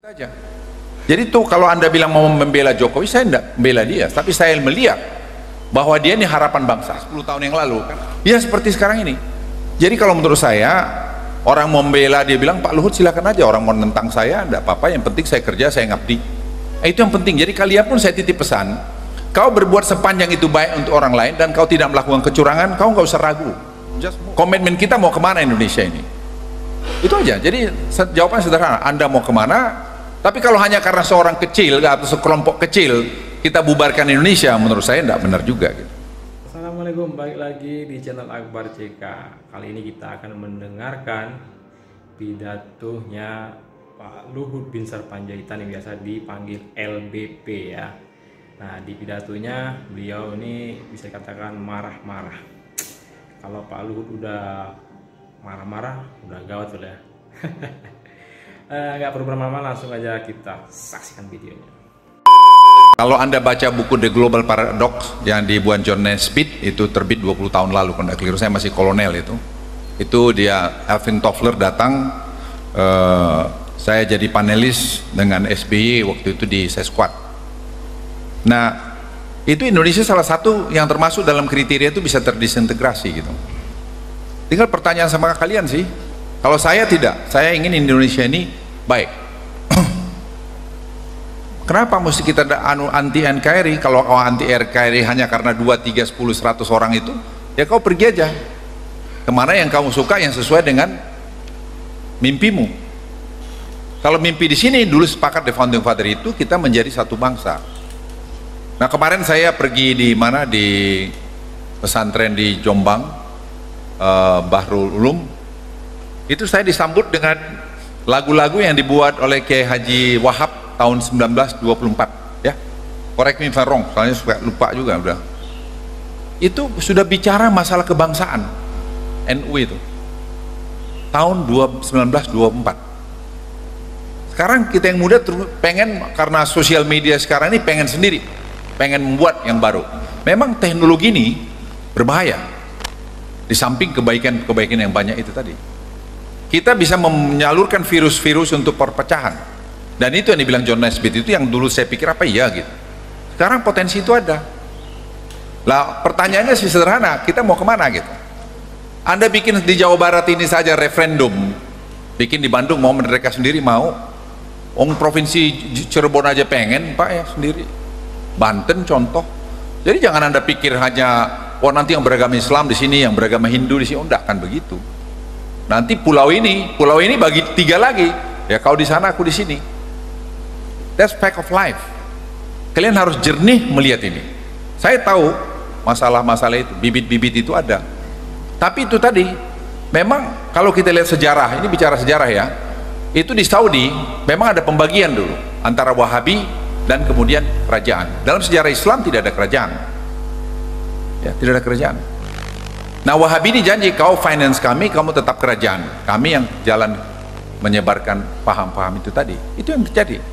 Saja. Jadi tuh kalau Anda bilang mau membela Jokowi, saya tidak membela dia, tapi saya melihat bahwa dia ini harapan bangsa 10 tahun yang lalu kan. Ya seperti sekarang ini. Jadi kalau menurut saya, orang mau membela dia bilang, Pak Luhut silakan aja, orang mau nentang saya tidak apa-apa, yang penting saya kerja, saya ngabdi. Itu yang penting. Jadi kalian pun saya titip pesan, kau berbuat sepanjang itu baik untuk orang lain dan kau tidak melakukan kecurangan, kau nggak usah ragu. Komitmen kita mau kemana Indonesia ini? Itu aja. Jadi jawabannya sederhana, Anda mau kemana? Tapi kalau hanya karena seorang kecil atau sekelompok kecil kita bubarkan Indonesia, menurut saya tidak benar juga gitu. Assalamualaikum, balik lagi di channel Akbar CK. Kali ini kita akan mendengarkan pidatonya Pak Luhut Binsar Panjaitan yang biasa dipanggil LBP ya. Nah, di pidatonya beliau ini bisa dikatakan marah-marah. Kalau Pak Luhut udah marah-marah, udah gawat tuh ya. Nggak perlu berlama-lama, langsung aja kita saksikan videonya. Kalau Anda baca buku The Global Paradox yang dibuat John Naisbitt, itu terbit 20 tahun lalu, kalau tidak keliru, saya masih kolonel itu dia, Alvin Toffler datang, saya jadi panelis dengan SBY waktu itu di Sesquad. Nah itu Indonesia salah satu yang termasuk dalam kriteria itu bisa terdisintegrasi gitu. Tinggal pertanyaan sama kalian sih, kalau saya tidak, saya ingin Indonesia ini baik. Kenapa mesti kita anti NKRI? Kalau kau anti NKRI hanya karena 2, 3, 10, 100 orang itu, ya kau pergi aja kemana yang kamu suka, yang sesuai dengan mimpimu. Kalau mimpi di sini dulu sepakat di Founding Father itu kita menjadi satu bangsa. Nah kemarin saya pergi di mana, di pesantren di Jombang, Bahrul Ulum, itu saya disambut dengan lagu-lagu yang dibuat oleh Kiai Haji Wahab tahun 1924 ya, correct me if I'm wrong, soalnya suka lupa juga udah. Itu sudah bicara masalah kebangsaan NU itu tahun 1924. Sekarang kita yang muda pengen, karena sosial media sekarang ini pengen sendiri, pengen membuat yang baru. Memang teknologi ini berbahaya, di samping kebaikan yang banyak itu tadi. Kita bisa menyalurkan virus-virus untuk perpecahan, dan itu yang dibilang John Naisbitt itu yang dulu saya pikir apa iya gitu. Sekarang potensi itu ada. Lah pertanyaannya sih sederhana, kita mau kemana gitu? Anda bikin di Jawa Barat ini saja referendum, bikin di Bandung mau mereka sendiri mau, provinsi Cirebon aja pengen Pak ya sendiri, Banten contoh. Jadi jangan Anda pikir hanya nanti yang beragama Islam di sini, yang beragama Hindu di sini, enggak kan begitu. Nanti pulau ini bagi 3 lagi, ya kau di sana aku di sini. That's fact of life. Kalian harus jernih melihat ini. Saya tahu masalah-masalah itu, bibit-bibit itu ada. Tapi itu tadi, memang kalau kita lihat sejarah, ini bicara sejarah ya, itu di Saudi memang ada pembagian dulu antara Wahabi dan kemudian kerajaan. Dalam sejarah Islam tidak ada kerajaan, ya tidak ada kerajaan. Nah Wahabi ini janji, kau finance kami, kamu tetap kerajaan, kami yang jalan menyebarkan paham-paham itu tadi. Itu yang terjadi.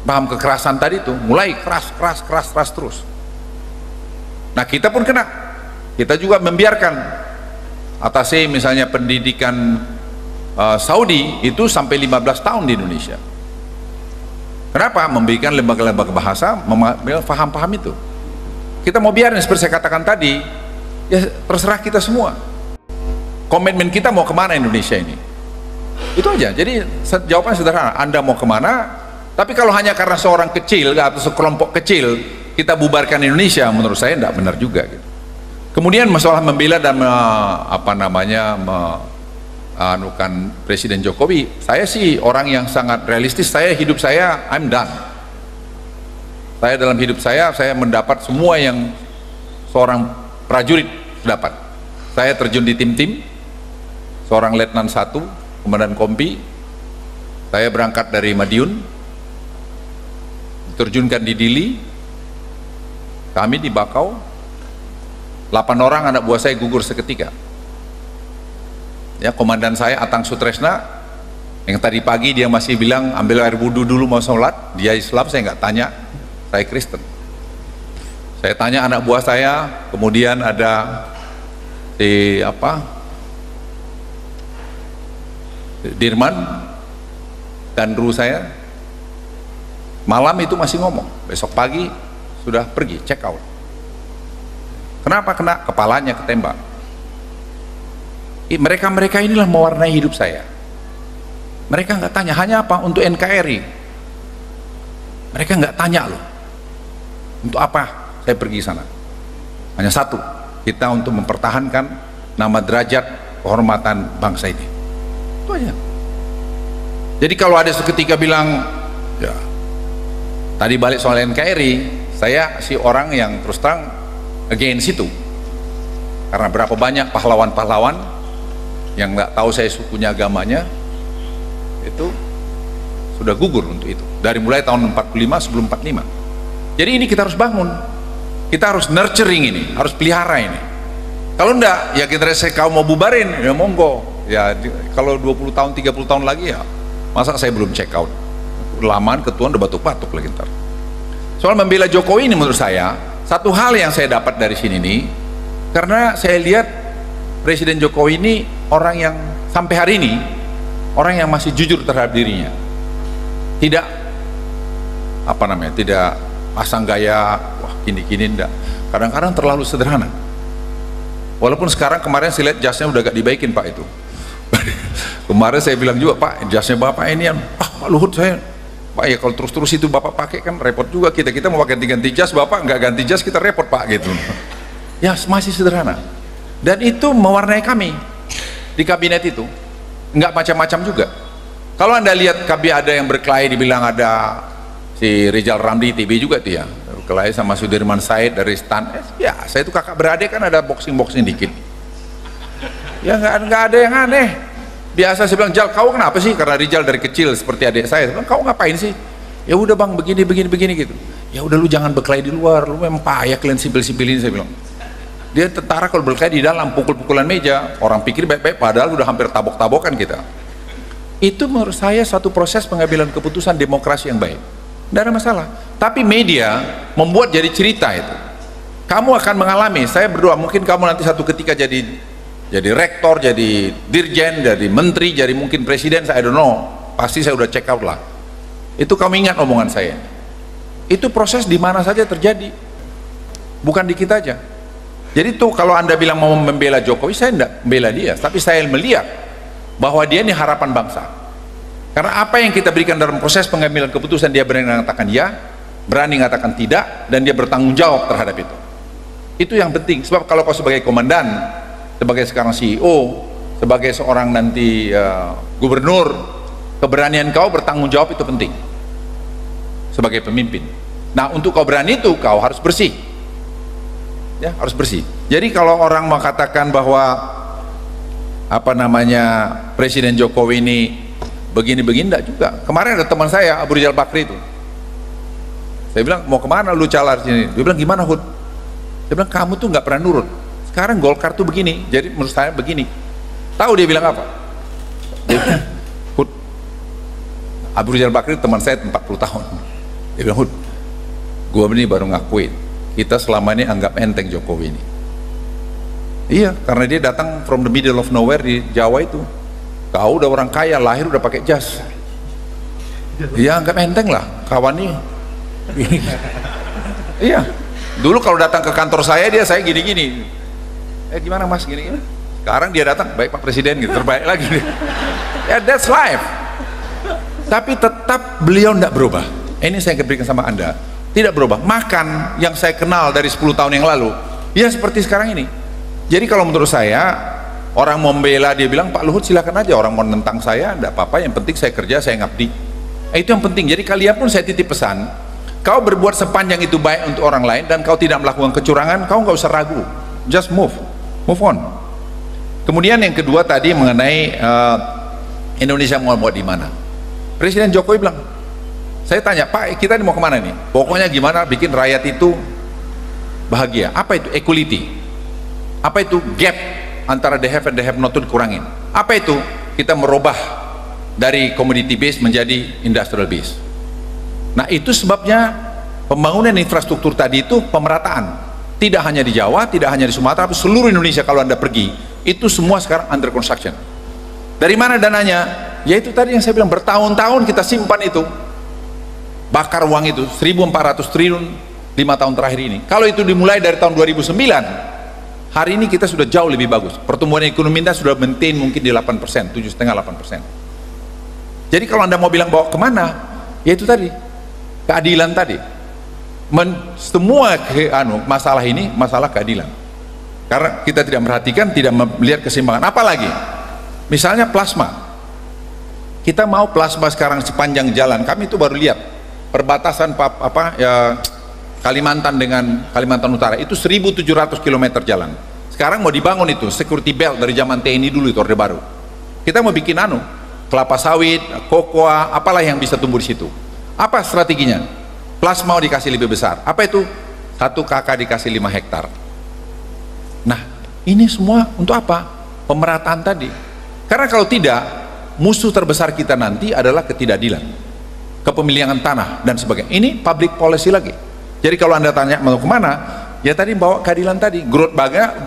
Paham kekerasan tadi itu mulai keras terus. Nah kita pun kena, kita juga membiarkan atasnya misalnya pendidikan Saudi itu sampai 15 tahun di Indonesia. Kenapa? Memberikan lembaga-lembaga bahasa mengambil paham-paham itu. Kita mau biarin seperti saya katakan tadi, ya terserah kita semua. Komitmen kita mau kemana Indonesia ini? Itu aja. Jadi jawabannya sederhana, Anda mau kemana? Tapi kalau hanya karena seorang kecil atau sekelompok kecil kita bubarkan Indonesia, menurut saya tidak benar juga gitu. Kemudian masalah membela dan anukan Presiden Jokowi, saya sih orang yang sangat realistis. Saya hidup saya, I'm done. Saya dalam hidup saya mendapat semua yang seorang prajurit dapat. Saya terjun di tim-tim, seorang letnan 1, komandan kompi. Saya berangkat dari Madiun, terjunkan di Dili, kami di Bakau, 8 orang anak buah saya gugur seketika. Ya, komandan saya Atang Sutresna, yang tadi pagi dia masih bilang ambil air wudhu dulu mau sholat, dia Islam, saya nggak tanya, saya Kristen. Saya tanya anak buah saya, kemudian ada Dirman, Gandru saya, malam itu masih ngomong, besok pagi sudah pergi check out. Kenapa? Kena kepalanya ketembak. Mereka inilah mewarnai hidup saya. Mereka nggak tanya, hanya apa? Untuk NKRI. Mereka nggak tanya loh, untuk apa saya pergi sana. Hanya satu, kita untuk mempertahankan nama, derajat, kehormatan bangsa ini. Itu aja. Jadi kalau ada seketika bilang, ya tadi balik soal NKRI, saya si orang yang terus terang against itu, karena berapa banyak pahlawan-pahlawan yang nggak tahu saya sukunya, agamanya, itu sudah gugur untuk itu dari mulai tahun 45 sebelum 45. Jadi ini kita harus bangun, kita harus nurturing ini, harus pelihara ini. Kalau enggak, ya generasi kau mau bubarin, ya monggo. Ya kalau 20 tahun 30 tahun lagi, ya masa saya belum check out, lamaan ketuaan udah batuk-batuk lagi ntar. Soal membela Jokowi ini, menurut saya satu hal yang saya dapat dari sini nih, karena saya lihat Presiden Jokowi ini orang yang sampai hari ini orang yang masih jujur terhadap dirinya, tidak apa namanya, tidak pasang gaya wah gini-gini, enggak. Kadang-kadang terlalu sederhana. Walaupun sekarang, kemarin saya lihat jasnya udah gak dibaikin Pak itu. Kemarin saya bilang juga, Pak jasnya Bapak ini yang Pak Luhut, saya Pak ya kalau terus-terus itu Bapak pakai kan repot juga, kita mau pakai ganti jas, Bapak nggak ganti jas, kita repot Pak gitu. Ya masih sederhana, dan itu mewarnai kami di kabinet itu, nggak macam-macam juga. Kalau Anda lihat ada yang berkelahi, dibilang ada si Rizal Ramli TV juga tuh ya, berkelahi sama Sudirman Said dari STAN. Ya saya itu kakak beradik kan, ada boxing dikit. Ya nggak ada yang aneh. Biasa saya bilang, Jal, kau kenapa sih? Karena Rizal dari kecil seperti adik saya bilang, kau ngapain sih? Ya udah bang, begini gitu. Ya udah, lu jangan berkelahi di luar, lu memang payah kalian sipil-sipilin, saya bilang. Dia tentara kalau berkelahi di dalam, pukul-pukulan meja, orang pikir baik-baik, padahal udah hampir tabok-tabokan kita. Itu menurut saya satu proses pengambilan keputusan demokrasi yang baik, tidak ada masalah. Tapi media membuat jadi cerita itu. Kamu akan mengalami, saya berdoa mungkin kamu nanti satu ketika jadi rektor, jadi dirjen, jadi menteri, jadi mungkin presiden, saya don't know, pasti saya udah check out lah. Itu kamu ingat omongan saya. Itu proses di mana saja terjadi, bukan di kita aja. Jadi tuh kalau Anda bilang mau membela Jokowi, saya tidak membela dia, tapi saya melihat bahwa dia ini harapan bangsa. Karena apa yang kita berikan dalam proses pengambilan keputusan, dia berani mengatakan ya, berani mengatakan tidak, dan dia bertanggung jawab terhadap itu. Itu yang penting, sebab kalau kau sebagai komandan, sebagai sekarang CEO, sebagai seorang nanti gubernur, keberanian kau bertanggung jawab itu penting sebagai pemimpin. Nah untuk kau berani itu, kau harus bersih ya, harus bersih. Jadi kalau orang mengatakan bahwa apa namanya Presiden Jokowi ini begini-begini, enggak juga. Kemarin ada teman saya, Abu Rizal Bakri itu, saya bilang, mau kemana lu calar sini? Dia bilang, gimana Hud? Saya bilang, kamu tuh nggak pernah nurut. Sekarang Golkar tuh begini, jadi menurut saya begini. Tahu dia bilang apa? Dia bilang, Hud, Abu Rizal Bakri teman saya 40 tahun. Dia bilang, Hud, gua ini baru ngakuin, kita selama ini anggap enteng Jokowi ini. Iya, karena dia datang from the middle of nowhere di Jawa itu. Kau udah orang kaya, lahir udah pakai jas. Iya, anggap enteng lah, kawan nih. Iya, dulu kalau datang ke kantor saya, saya gini-gini. Gimana mas gini-gini? Sekarang dia datang, baik Pak Presiden gitu, terbaik lagi. Ya that's life. Tapi tetap beliau tidak berubah. Ini saya berikan sama Anda, tidak berubah. Makan yang saya kenal dari 10 tahun yang lalu, ya seperti sekarang ini. Jadi kalau menurut saya, orang mau membela, dia bilang, Pak Luhut silakan aja, orang mau nentang saya, tidak apa-apa, yang penting saya kerja, saya ngabdi. Itu yang penting. Jadi kalian pun saya titip pesan, kau berbuat sepanjang itu baik untuk orang lain, dan kau tidak melakukan kecurangan, kau nggak usah ragu, just move on. Kemudian yang kedua tadi mengenai Indonesia mau buat di mana. Presiden Jokowi bilang, saya tanya, Pak kita ini mau kemana nih? Pokoknya gimana bikin rakyat itu bahagia. Apa itu equality? Apa itu gap antara the have and the have not itu dikurangin? Apa itu? Kita merubah dari commodity base menjadi industrial base. Nah itu sebabnya pembangunan infrastruktur tadi itu pemerataan. Tidak hanya di Jawa, tidak hanya di Sumatera, tapi seluruh Indonesia kalau Anda pergi, itu semua sekarang under construction. Dari mana dananya? Yaitu tadi yang saya bilang, bertahun-tahun kita simpan itu. bakar uang itu 1.400 triliun 5 tahun terakhir ini. Kalau itu dimulai dari tahun 2009, hari ini kita sudah jauh lebih bagus. Pertumbuhan ekonomi kita sudah maintain mungkin di 8%, 7,5-8%. Jadi kalau Anda mau bilang bawa kemana, ya itu tadi, keadilan tadi. Semua masalah ini masalah keadilan. Karena kita tidak memperhatikan, tidak melihat keseimbangan. Apalagi, misalnya plasma. Kita mau plasma sekarang sepanjang jalan, kami itu baru lihat perbatasan Kalimantan dengan Kalimantan Utara itu 1.700 km jalan. Sekarang mau dibangun itu security belt dari zaman TNI dulu, itu Orde Baru. Kita mau bikin kelapa sawit, kokoa, apalah yang bisa tumbuh di situ. Apa strateginya? Plasma mau dikasih lebih besar. Apa itu? 1 KK dikasih 5 hektar. Nah, ini semua untuk apa? Pemerataan tadi. Karena kalau tidak, musuh terbesar kita nanti adalah ketidakadilan, kepemilikan tanah dan sebagainya. Ini public policy lagi. Jadi kalau Anda tanya mau kemana, ya tadi bawa keadilan tadi. Growth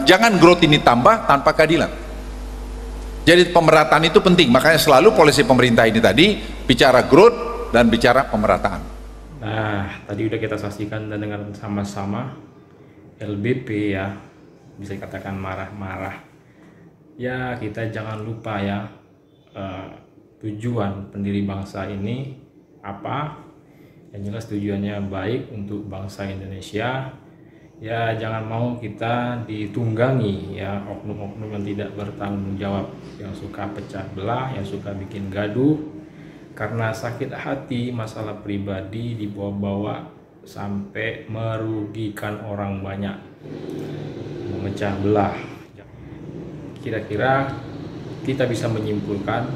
jangan growth ini tambah tanpa keadilan. Jadi pemerataan itu penting. Makanya selalu polisi pemerintah ini tadi bicara growth dan bicara pemerataan. Nah, tadi udah kita saksikan dan dengar sama-sama LBP ya, bisa dikatakan marah-marah. Ya, kita jangan lupa ya, tujuan pendiri bangsa ini apa. Yang jelas tujuannya baik untuk bangsa Indonesia. Ya, jangan mau kita ditunggangi ya oknum-oknum yang tidak bertanggung jawab, yang suka pecah belah, yang suka bikin gaduh karena sakit hati, masalah pribadi dibawa-bawa sampai merugikan orang banyak, memecah belah. Kira-kira kita bisa menyimpulkan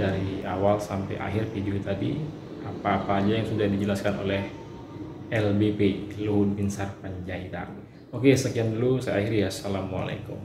dari awal sampai akhir video tadi apa-apa aja yang sudah dijelaskan oleh LBP, Luhut Binsar Panjaitan. Oke, sekian dulu, saya akhiri. Assalamualaikum.